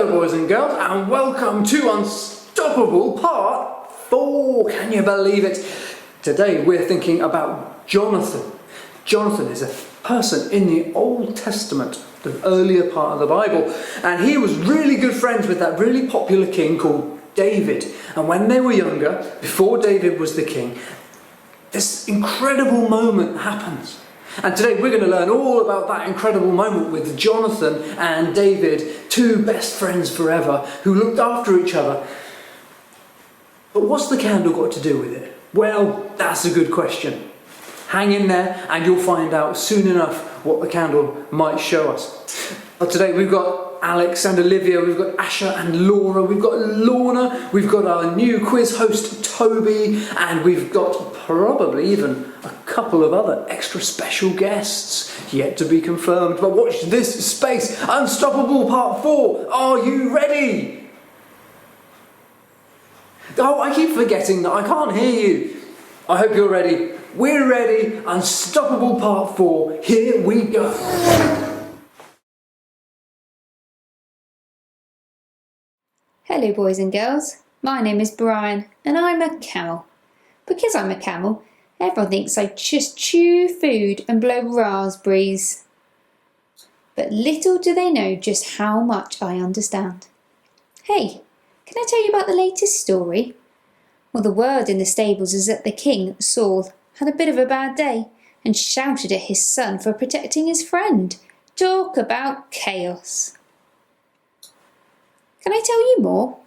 Hello boys and girls, and welcome to Unstoppable Part 4. Can you believe it? Today we're thinking about Jonathan. Jonathan is a person in the Old Testament, the earlier part of the Bible, and he was really good friends with that really popular king called David. And when they were younger, before David was the king, this incredible moment happens. And today we're going to learn all about that incredible moment with Jonathan and David, two best friends forever, who looked after each other. But what's the candle got to do with it? Well, that's a good question. Hang in there and you'll find out soon enough what the candle might show us. But today we've got Alex and Olivia, we've got Asha and Laura, we've got Lorna, we've got our new quiz host Toby, and we've got probably even a couple of other extra special guests yet to be confirmed. But watch this space. Unstoppable Part 4. Are you ready? Oh, I keep forgetting that I can't hear you. I hope you're ready. We're ready. Unstoppable Part 4. Here we go. Hello boys and girls, my name is Brian and I'm a camel. Because I'm a camel, everyone thinks I just chew food and blow raspberries. But little do they know just how much I understand. Hey, can I tell you about the latest story? Well, the word in the stables is that the king, Saul, had a bit of a bad day and shouted at his son for protecting his friend. Talk about chaos. Can I tell you more?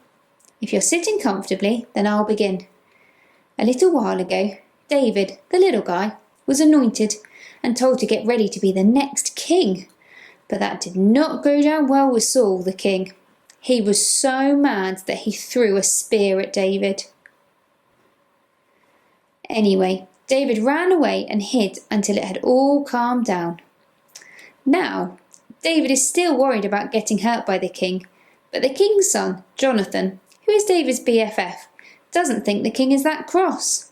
If you're sitting comfortably, then I'll begin. A little while ago, David, the little guy, was anointed and told to get ready to be the next king. But that did not go down well with Saul, the king. He was so mad that he threw a spear at David. Anyway, David ran away and hid until it had all calmed down. Now, David is still worried about getting hurt by the king, but the king's son, Jonathan, who is David's BFF, doesn't think the king is that cross.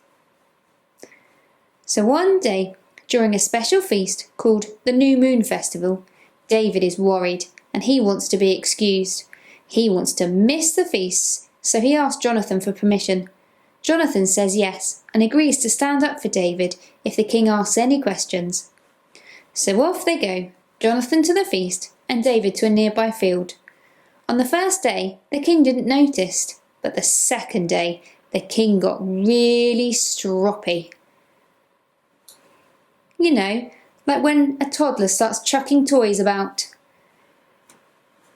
So one day, during a special feast called the New Moon Festival, David is worried and he wants to be excused. He wants to miss the feast, so he asks Jonathan for permission. Jonathan says yes and agrees to stand up for David if the king asks any questions. So off they go, Jonathan to the feast and David to a nearby field. On the first day, the king didn't notice, but the second day, the king got really stroppy. You know, like when a toddler starts chucking toys about.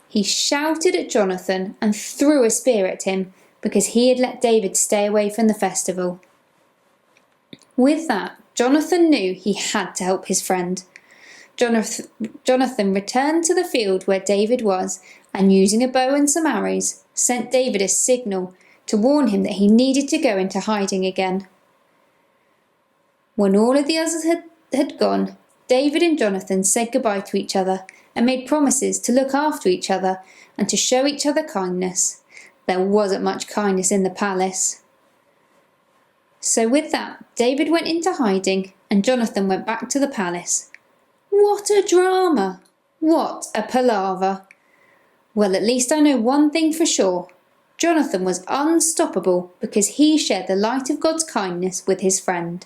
He shouted at Jonathan and threw a spear at him because he had let David stay away from the festival. With that, Jonathan knew he had to help his friend. Jonathan returned to the field where David was and, using a bow and some arrows, sent David a signal to warn him that he needed to go into hiding again. When all of the others had gone, David and Jonathan said goodbye to each other and made promises to look after each other and to show each other kindness. There wasn't much kindness in the palace. So with that, David went into hiding and Jonathan went back to the palace. What a drama! What a palaver! Well, at least I know one thing for sure. Jonathan was unstoppable because he shared the light of God's kindness with his friend.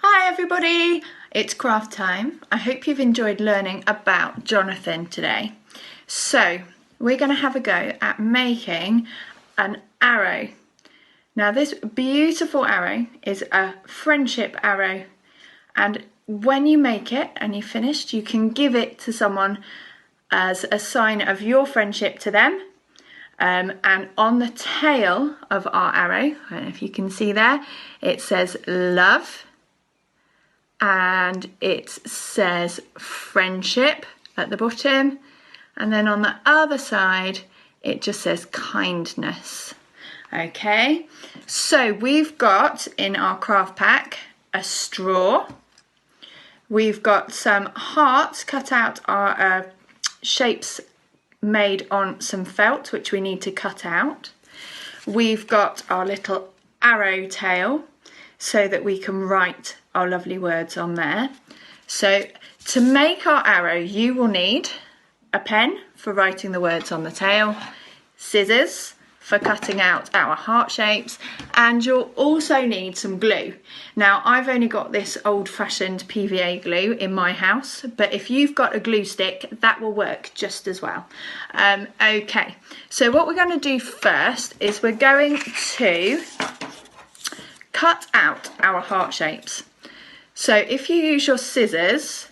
Hi everybody, it's craft time. I hope you've enjoyed learning about Jonathan today. So we're going to have a go at making an arrow. Now this beautiful arrow is a friendship arrow, and when you make it and you've finished, you can give it to someone as a sign of your friendship to them. And on the tail of our arrow, I don't know if you can see there, it says love. And it says friendship at the bottom, and then on the other side it just says kindness. Okay, so we've got in our craft pack a straw, we've got some hearts cut out, our shapes made on some felt which we need to cut out. We've got our little arrow tail so that we can write our lovely words on there. So to make our arrow, you will need a pen for writing the words on the tail, scissors for cutting out our heart shapes, and you'll also need some glue. Now, I've only got this old-fashioned PVA glue in my house, but if you've got a glue stick, that will work just as well. Okay, so what we're going to do first is we're going to cut out our heart shapes. So if you use your scissors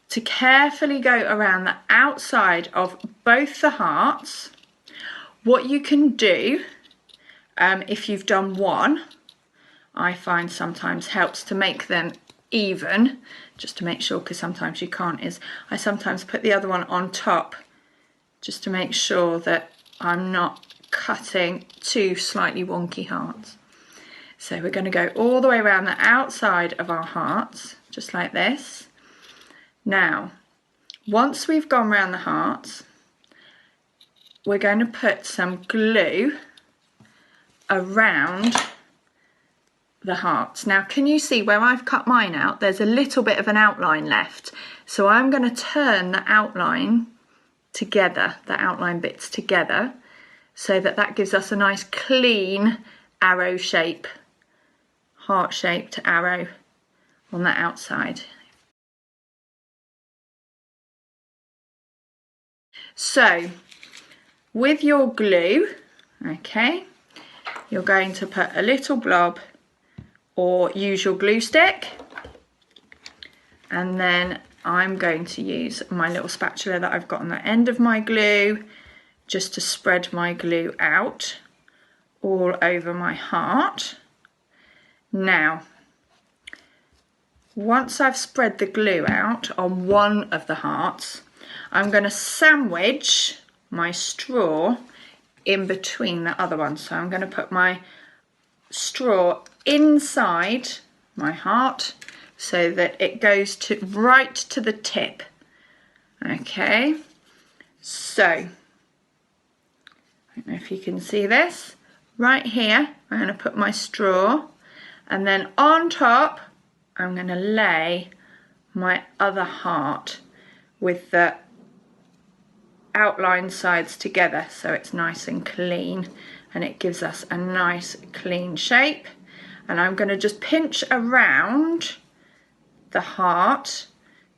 to carefully go around the outside of both the hearts, what you can do, if you've done one, I find sometimes helps to make them even, just to make sure, because sometimes you can't, is I sometimes put the other one on top just to make sure that I'm not cutting two slightly wonky hearts. So we're going to go all the way around the outside of our hearts, just like this. Now, once we've gone around the hearts, we're going to put some glue around the hearts. Now, can you see where I've cut mine out? There's a little bit of an outline left. So I'm going to turn the outline together, the outline bits together, so that that gives us a nice clean arrow shape, heart-shaped arrow on the outside. So, with your glue, okay, you're going to put a little blob or use your glue stick, and then I'm going to use my little spatula that I've got on the end of my glue just to spread my glue out all over my heart. Now, once I've spread the glue out on one of the hearts, I'm going to sandwich my straw in between the other one. So I'm going to put my straw inside my heart so that it goes right to the tip. Okay, so I don't know if you can see this. Right here, I'm going to put my straw, and then on top, I'm going to lay my other heart with the outline sides together so it's nice and clean, and it gives us a nice clean shape. And I'm going to just pinch around the heart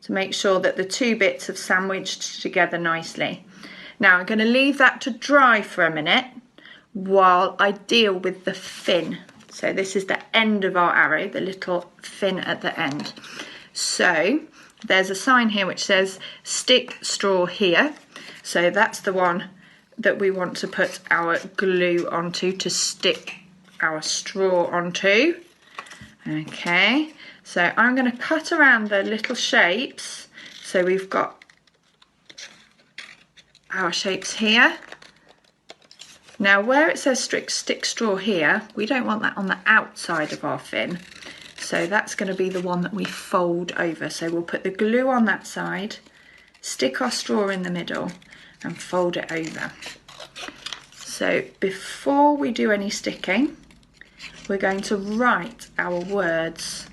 to make sure that the two bits have sandwiched together nicely. Now I'm going to leave that to dry for a minute while I deal with the fin. So this is the end of our arrow, the little fin at the end. So there's a sign here which says stick straw here. So that's the one that we want to put our glue onto, to stick our straw onto. Okay, so I'm going to cut around the little shapes. So we've got our shapes here. Now where it says stick straw here, we don't want that on the outside of our fin. So that's going to be the one that we fold over. So we'll put the glue on that side, stick our straw in the middle and fold it over. So before we do any sticking, we're going to write our words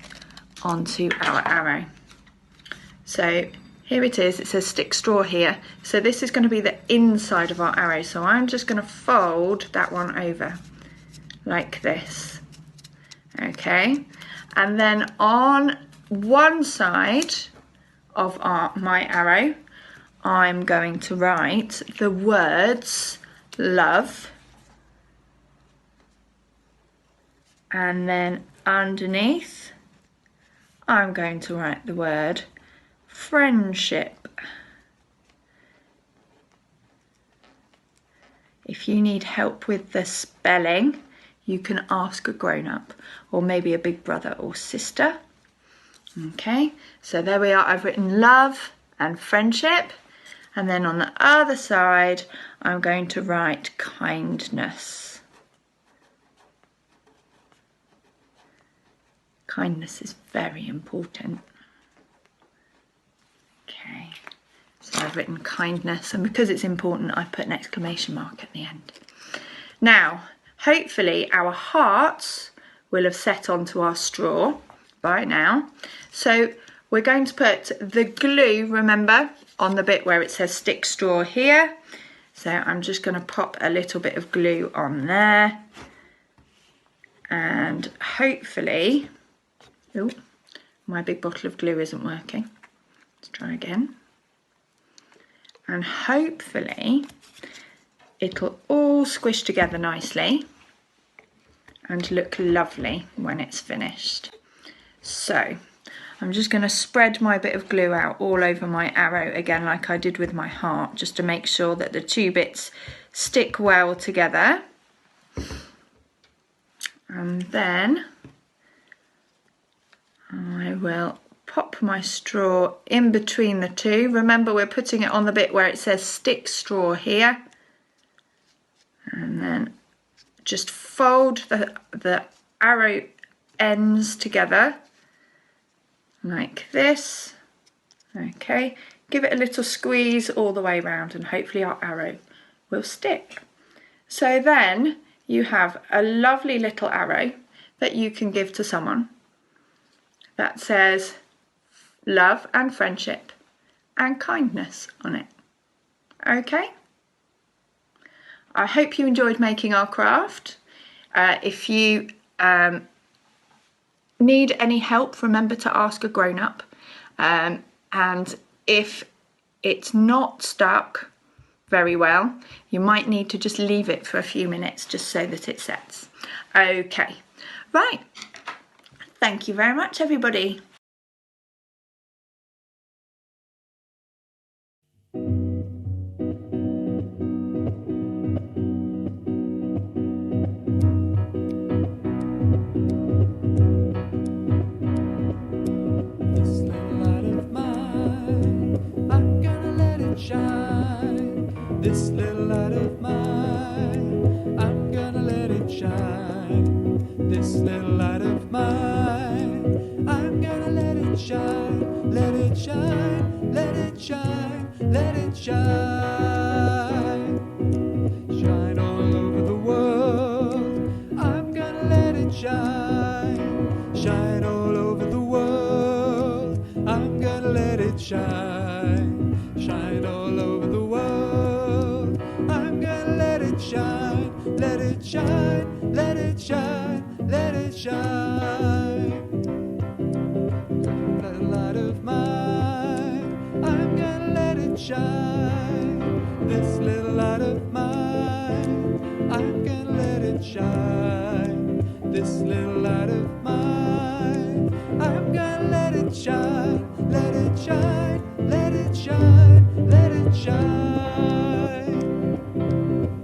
onto our arrow. So here it is, it says stick straw here. So this is going to be the inside of our arrow. So I'm just going to fold that one over like this. Okay, and then on one side of my arrow, I'm going to write the words love, and then underneath I'm going to write the word friendship. If you need help with the spelling, you can ask a grown-up or maybe a big brother or sister. Okay, so there we are. I've written love and friendship, and then on the other side I'm going to write kindness. Kindness is very important. Okay, so I've written kindness, and because it's important I've put an exclamation mark at the end. Now hopefully our hearts will have set onto our straw by now. So we're going to put the glue, remember, on the bit where it says stick straw here. So I'm just going to pop a little bit of glue on there. And hopefully, oh, my big bottle of glue isn't working. Let's try again. And hopefully it'll all squish together nicely and look lovely when it's finished. So I'm just going to spread my bit of glue out all over my arrow again, like I did with my heart, just to make sure that the two bits stick well together. And then I will pop my straw in between the two. Remember, we're putting it on the bit where it says stick straw here. And then just fold the arrow ends together like this. Okay, give it a little squeeze all the way around and hopefully our arrow will stick. So then you have a lovely little arrow that you can give to someone that says love and friendship and kindness on it. Okay? I hope you enjoyed making our craft. If you need any help, remember to ask a grown-up. And if it's not stuck very well, you might need to just leave it for a few minutes just so that it sets. Okay, right. Thank you very much, everybody. This little light of mine, I'm gonna let it shine. This little light of mine, I'm gonna let it shine. Let it shine, let it shine, let it shine. Shine all over the world, I'm gonna let it shine. Shine all over the world, I'm gonna let it shine. Shine all over the world, I'm gonna let it shine, let it shine, let it shine, let it shine. Little light of mine, I'm gonna let it shine. This little light of mine, I'm gonna let it shine. This little light of mine, I'm gonna let it shine, let it shine, let it shine, let it shine.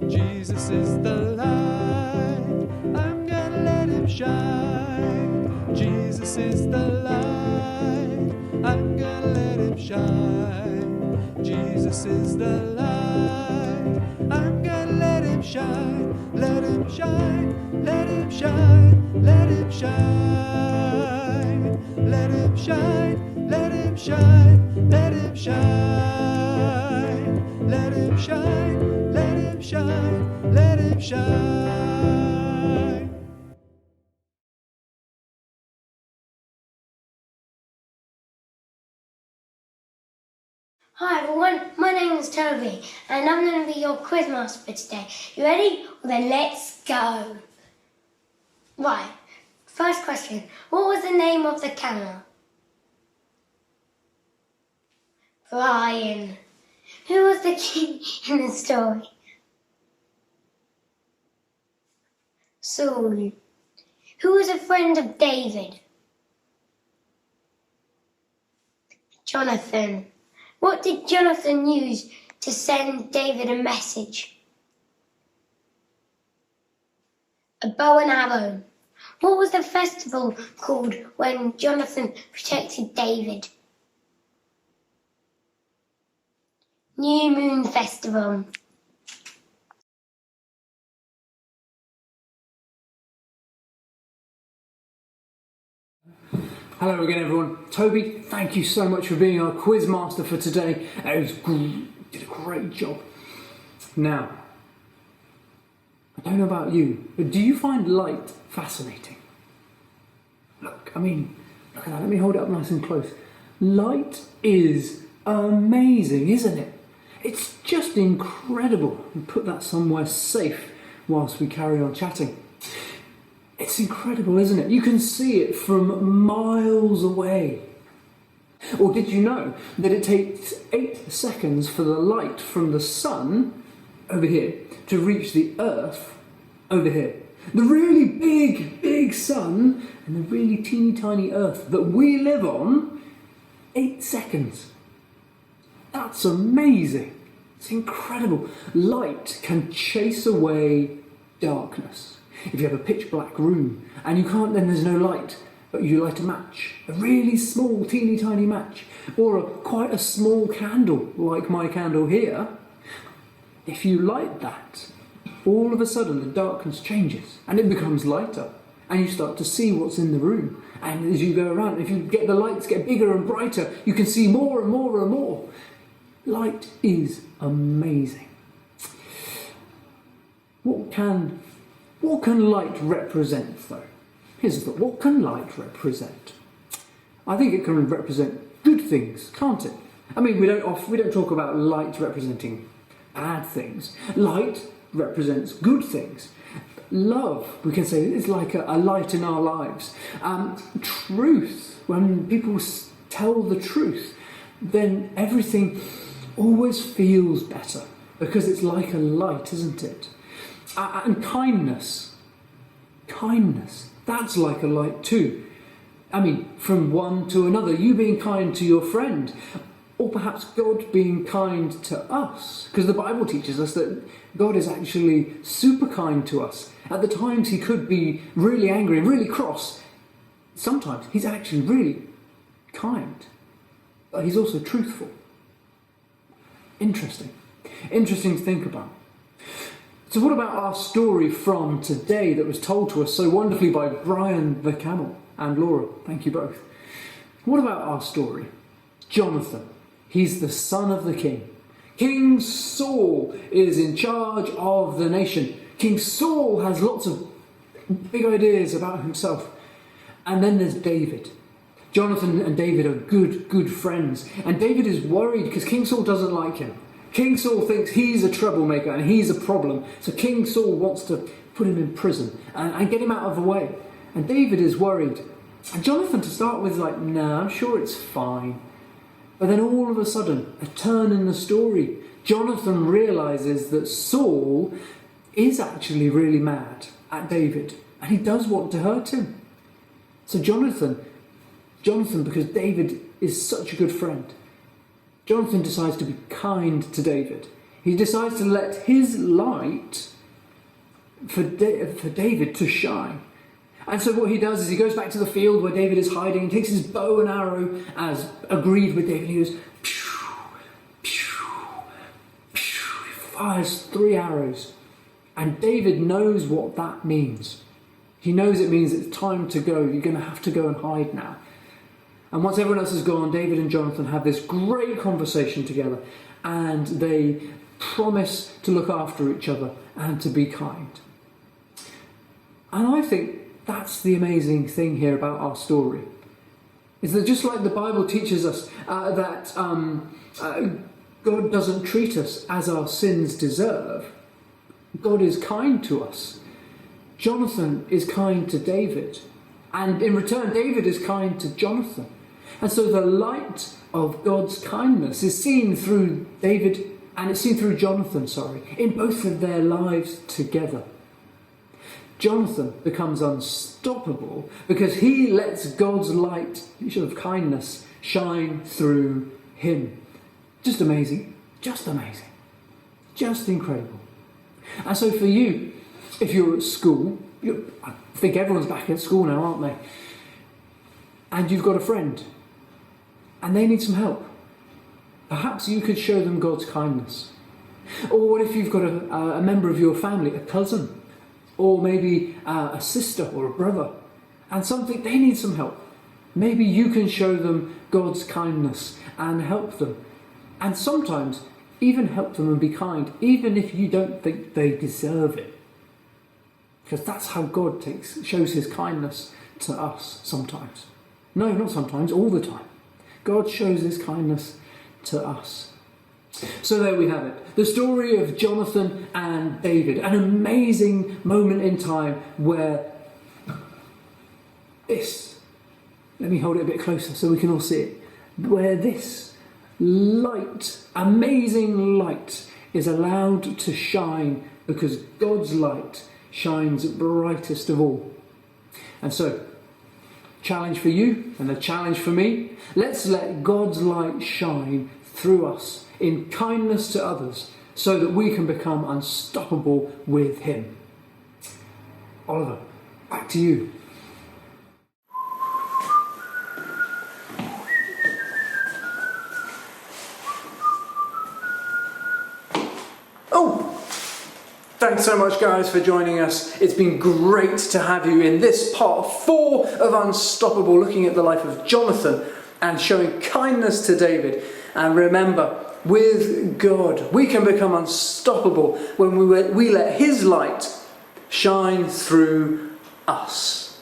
Jesus is the light, I'm gonna let him shine. Jesus is the light, I'm gonna let him shine. Jesus is the light, I'm gonna let him shine. Let him shine, let him shine, let him shine. Let him shine, let him shine, let him shine. Let him shine, let him shine, let him shine. Hi everyone, my name is Toby and I'm going to be your quiz master for today. You ready? Well then let's go. Right, first question. What was the name of the camel? Brian. Who was the king in the story? Saul. Who was a friend of David? Jonathan. What did Jonathan use to send David a message? A bow and arrow. What was the festival called when Jonathan protected David? New Moon Festival. Hello again, everyone. Toby, thank you so much for being our quiz master for today. You did a great job. Now, I don't know about you, but do you find light fascinating? Look at that. Let me hold it up nice and close. Light is amazing, isn't it? It's just incredible. And put that somewhere safe whilst we carry on chatting. It's incredible, isn't it? You can see it from miles away. Or did you know that it takes 8 seconds for the light from the sun over here to reach the earth over here? The really big sun and the really teeny tiny earth that we live on, 8 seconds. That's amazing. It's incredible. Light can chase away darkness. If you have a pitch black room and you can't, then there's no light, but you light a match, a really small, teeny tiny match, or quite a small candle, like my candle here. If you light that, all of a sudden the darkness changes and it becomes lighter, and you start to see what's in the room. And as you go around, if you get the lights get bigger and brighter, you can see more and more and more. Light is amazing. What can light represent, though? Here's the thought. What can light represent? I think it can represent good things, can't it? I mean, we don't talk about light representing bad things. Light represents good things. Love, we can say, is like a light in our lives. Truth, when people tell the truth, then everything always feels better because it's like a light, isn't it? And kindness, that's like a light too. I mean, from one to another, you being kind to your friend, or perhaps God being kind to us, because the Bible teaches us that God is actually super kind to us. At the times he could be really angry and really cross. Sometimes he's actually really kind, but he's also truthful. Interesting to think about. So what about our story from today that was told to us so wonderfully by Brian the Camel and Laura? Thank you both. What about our story? Jonathan. He's the son of the king. King Saul is in charge of the nation. King Saul has lots of big ideas about himself. And then there's David. Jonathan and David are good friends. And David is worried because King Saul doesn't like him. King Saul thinks he's a troublemaker and he's a problem. So King Saul wants to put him in prison and get him out of the way. And David is worried. And Jonathan, to start with, is like, nah, I'm sure it's fine. But then all of a sudden, a turn in the story. Jonathan realises that Saul is actually really mad at David. And he does want to hurt him. So Jonathan, because David is such a good friend, Jonathan decides to be kind to David. He decides to let his light for David to shine. And so what he does is he goes back to the field where David is hiding and takes his bow and arrow as agreed with David. He goes, pew, pew, pew. He fires 3 arrows. And David knows what that means. He knows it means it's time to go. You're going to have to go and hide now. And once everyone else has gone, David and Jonathan have this great conversation together. And they promise to look after each other and to be kind. And I think that's the amazing thing here about our story, is that just like the Bible teaches us that God doesn't treat us as our sins deserve, God is kind to us. Jonathan is kind to David, and in return David is kind to Jonathan. And so the light of God's kindness is seen through David and it's seen through Jonathan, in both of their lives together. Jonathan becomes unstoppable because he lets God's light of kindness shine through him. Just amazing. Just incredible. And so for you, if you're at school, I think everyone's back at school now, aren't they? And you've got a friend and they need some help. Perhaps you could show them God's kindness. Or what if you've got a member of your family, a cousin, or maybe a sister or a brother, and they need some help. Maybe you can show them God's kindness and help them. And sometimes even help them and be kind, even if you don't think they deserve it. Because that's how God shows his kindness to us sometimes. No, not sometimes, all the time. God shows his kindness to us. So there we have it. The story of Jonathan and David. An amazing moment in time where this, let me hold it a bit closer so we can all see it, where this light, amazing light, is allowed to shine because God's light shines brightest of all. And so, challenge for you and a challenge for me, let's let God's light shine through us in kindness to others so that we can become unstoppable with him. Oliver, back to you. Oh, thanks so much guys for joining us. It's been great to have you in this part 4 of Unstoppable, looking at the life of Jonathan and showing kindness to David. And remember, with God, we can become unstoppable when we let his light shine through us.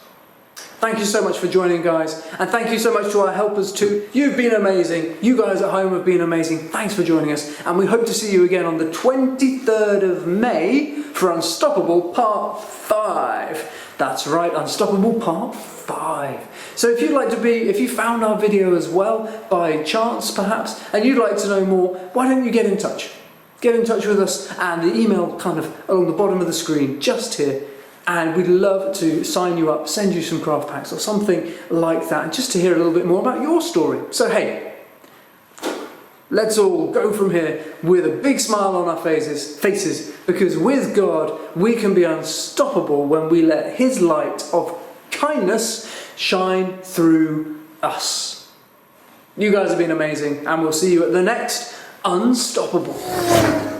Thank you so much for joining, guys, and thank you so much to our helpers too. You've been amazing. You guys at home have been amazing. Thanks for joining us, and we hope to see you again on the 23rd of May for Unstoppable Part 5. That's right, Unstoppable Part 5. So if you found our video as well, by chance perhaps, and you'd like to know more, why don't you get in touch? Get in touch with us, and the email kind of along the bottom of the screen, just here. And we'd love to sign you up, send you some craft packs or something like that, just to hear a little bit more about your story. So hey, let's all go from here with a big smile on our faces, because with God we can be unstoppable when we let his light of kindness shine through us. You guys have been amazing, and we'll see you at the next Unstoppable.